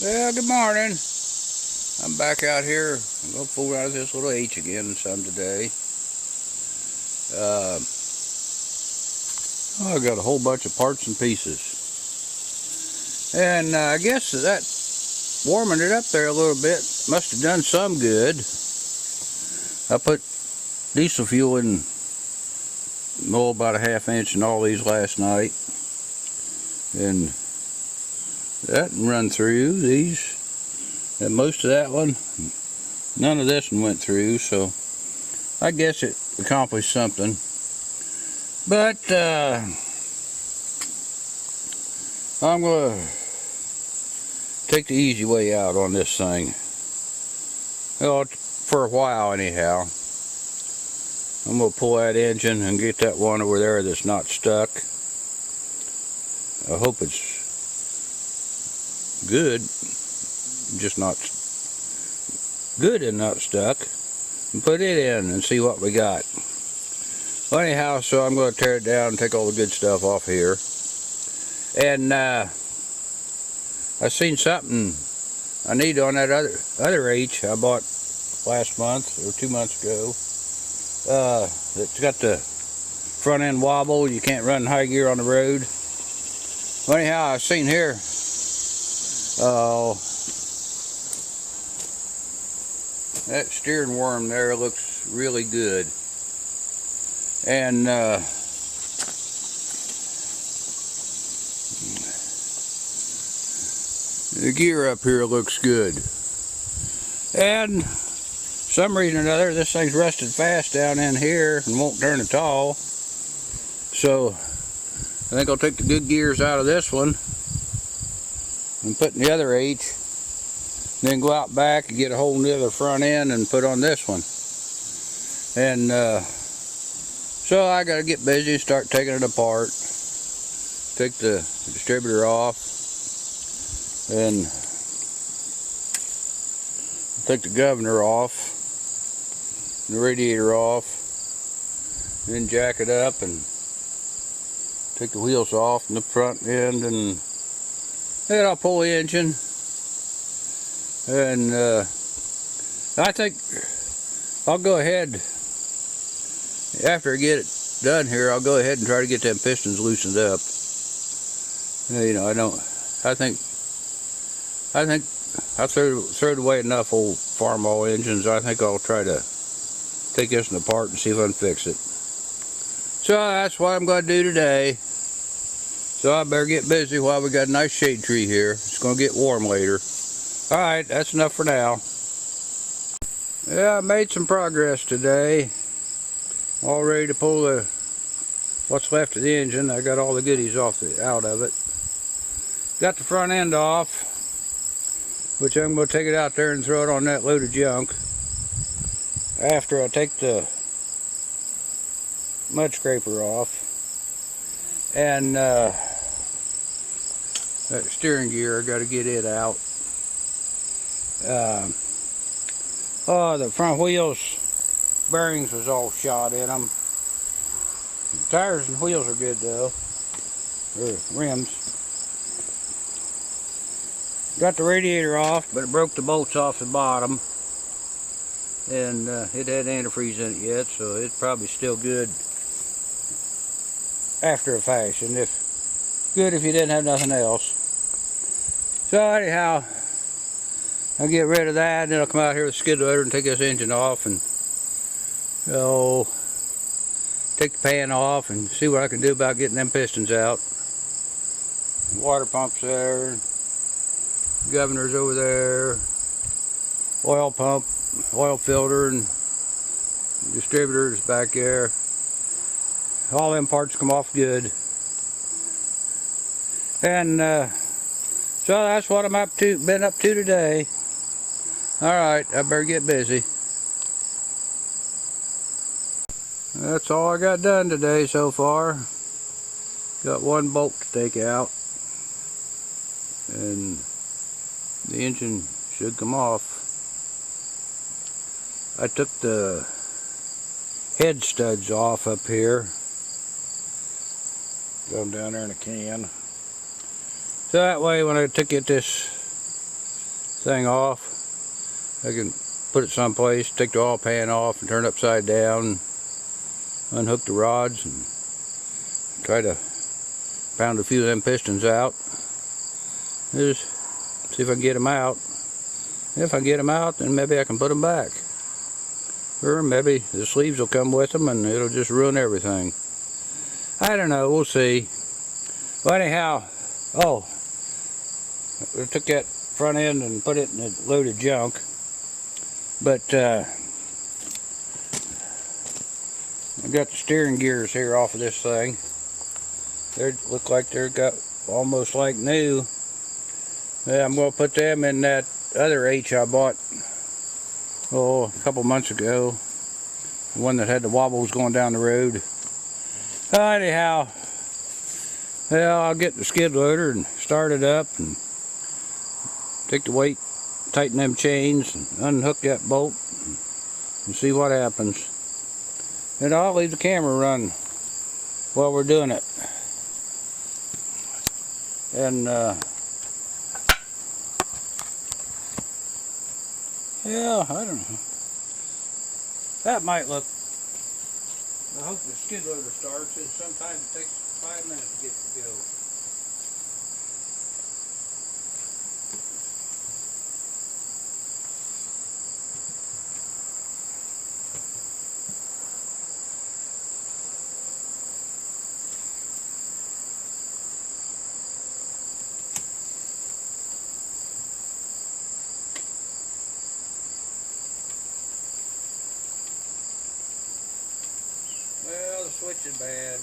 Well, good morning. I'm back out here. I'm going to fool around with this little H again some today. I got a whole bunch of parts and pieces. And I guess that warming it up there a little bit must have done some good. I put diesel fuel in about a ½ inch in all these last night. And that run through these. And most of that one, none of this one went through, so I guess it accomplished something. But I'm going to take the easy way out on this thing. Well, for a while anyhow. I'm going to pull that engine and get that one over there that's not stuck. I hope it's good, just not good and not stuck, and put it in and see what we got. Well, anyhow, so I'm going to tear it down and take all the good stuff off here. And I seen something I need on that other H I bought last month or 2 months ago. It's got the front end wobble. You can't run high gear on the road. Well, anyhow, I seen here. That steering worm there looks really good. And the gear up here looks good. And some reason or another, this thing's rusted fast down in here and won't turn at all. So I think I'll take the good gears out of this one and put in the other H. Then go out back and get a whole new other front end and put on this one. And so I got to get busy and start taking it apart. Take the distributor off and take the governor off, the radiator off, then jack it up and take the wheels off and the front end, and then I'll pull the engine. And I think I'll go ahead, after I get it done here, I'll go ahead and try to get them pistons loosened up. You know, I think I threw away enough old Farmall engines. I think I'll try to take this one apart and see if I can fix it. So that's what I'm going to do today. So I better get busy while we got a nice shade tree here. It's going to get warm later. Alright, that's enough for now. Yeah, I made some progress today. All ready to pull what's left of the engine. I got all the goodies out of it. Got the front end off, which I'm going to take it out there and throw it on that load of junk. After I take the mud scraper off. And that steering gear, I got to get it out. The front wheels bearings was all shot in them. The tires and wheels are good though, or rims. Got the radiator off, but it broke the bolts off the bottom, and it had antifreeze in it yet, so it's probably still good after a fashion. If you didn't have nothing else. So anyhow, I'll get rid of that, and then I'll come out here with the skid loader and take this engine off, and take the pan off and see what I can do about getting them pistons out. Water pumps there, governor's over there, oil pump, oil filter, and distributors back there. All them parts come off good. And so that's what I'm been up to today. Alright, I better get busy. That's all I got done today so far. Got one bolt to take out, and the engine should come off. I took the head studs off up here. Got them down there in a can. So that way when I get this thing off. I can put it someplace, take the oil pan off and turn it upside down, unhook the rods and try to pound a few of them pistons out. Just see if I can get them out. If I get them out, then maybe I can put them back. Or maybe the sleeves will come with them and it'll just ruin everything. I don't know, we'll see. Well, anyhow, oh, I took that front end and put it in a load of junk. But I got the steering gears here off of this thing. They look like they're got almost like new. Yeah, I'm going to put them in that other H I bought a couple months ago. The one that had the wobbles going down the road. Anyhow, well, I'll get the skid loader and start it up and take the weight, tighten them chains, and unhook that bolt and see what happens. And I'll leave the camera run while we're doing it. And yeah, I don't know. That might look. I hope the skid loader starts. Sometimes it takes 5 minutes to get it to go. Well, the switch is bad.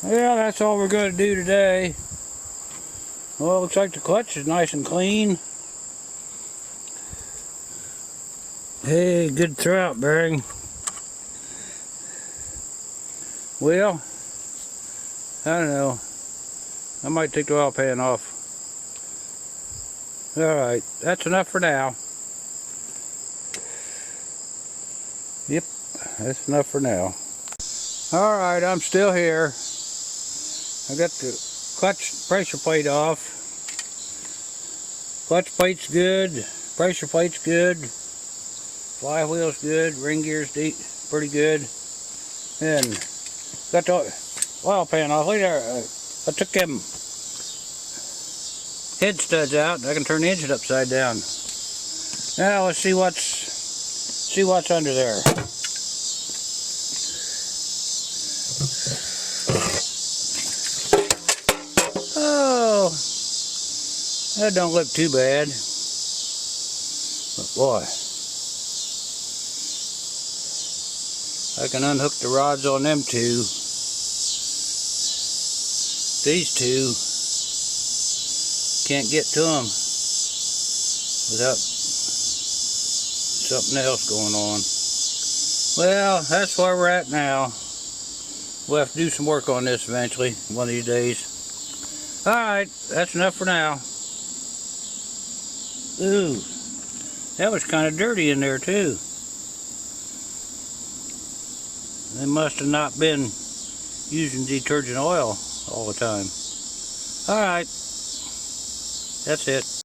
Yeah, that's all we're going to do today. Well, looks like the clutch is nice and clean. Hey, good throwout bearing. Well, I don't know. I might take the oil pan off. Alright, that's enough for now. Yep, that's enough for now. Alright, I'm still here. I got the clutch pressure plate off. Clutch plate's good. Pressure plate's good. Flywheel's good. Ring gear's pretty good. And got the oil pan off. Later, I took them head studs out. I can turn the engine upside down. Now let's see what's under there. Oh, that don't look too bad. But boy, I can unhook the rods on them two. These two can't get to them without something else going on. Well, that's where we're at now. We'll have to do some work on this eventually, one of these days. Alright, that's enough for now. Ooh, that was kind of dirty in there too. They must have not been using detergent oil all the time. Alright, that's it.